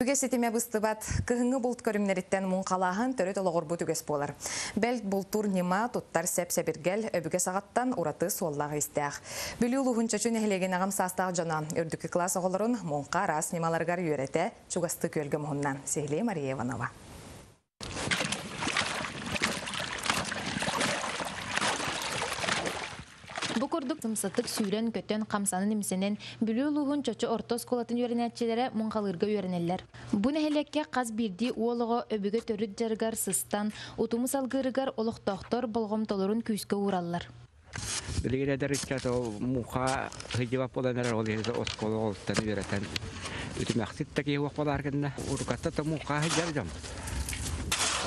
Түге сетеме быстыбат, кыһыңы булт көрімнеріттен мұнқалағын төрі толығыр бұ түгес болар. Бәл бұлтур нема тұттар сәп-сәбіргел өбіге сағаттан ураты суоллағы істәқ. Бүлі ұлығынша чүн әхілеген ағам састағы жана үрдікі класс оғылырын мұнқа рас немаларғар үйреті чугасты көлгі мұхыннан. Сехлей Мария Иванова. Букурдук сымсытык сүйрен көтөн камсанын имсенен бүлүү лугун чочо орто сколатын үйренетчилere муңкалырга үйренеллер. Бу нехелекке каз бирди уолого өбүгө төрүт жаргар сыстан утуму салгырыгар олуктоктор болгом толорун күйскө ураллар. Билигедер ичкато муха хыжыва поланар оледе осколо олтан үйрөтен. Үтүмөксит таки уакпалар генде уркатта то муха хыжаржам.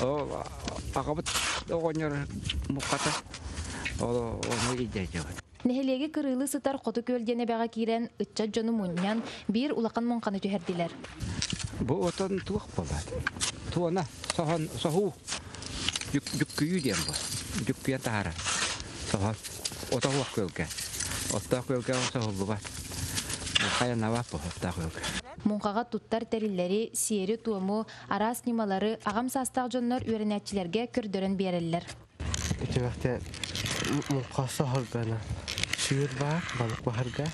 О агабыт огонер мухата о идея. Нехелеге кырылы сытар коту көлдене бага кирен ытча жону муньян бир улакан монканы төһердилер. Бу отон туак болот. Туана сохан соху жүккүйү дем бу. Жүккүйө тара. Сохан отауак көлгө. Отта көлгө соху бар. Каяна вапо отта көлгө. Мункага туттар териллери, сиери туому, арас нималары агам састак жоннор үйренетчилерге көрдөрөн береллер. Итевакте мункасы халгана сүйір бар, балық бахарга.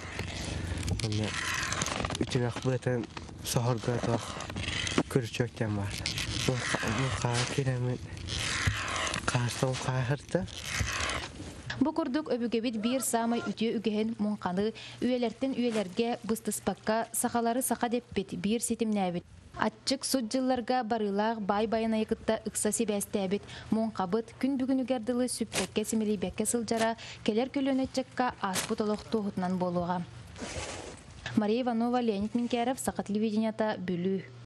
Итевак бұлатын сохарга тақ көрчөктен бар. Мункаға керемін қастың қағырды. Букурдук өбүгебит бир самай үтүө үгehen мунканы үйелерден үйелерге быстыспакка сахалары саха деппет бир сетимнәбит. Атчык суд жылларга барылаг бай-байына якытта ыкса себәстәбит мункабыт күн бүгүнүгәрдылы сүппекке симилибекке сылжара келер көлөнөтчекка аспут олохтуутунан болуга. Мария Иванова, Леонид Минкяров, Саха телевиденията, Бүлүү.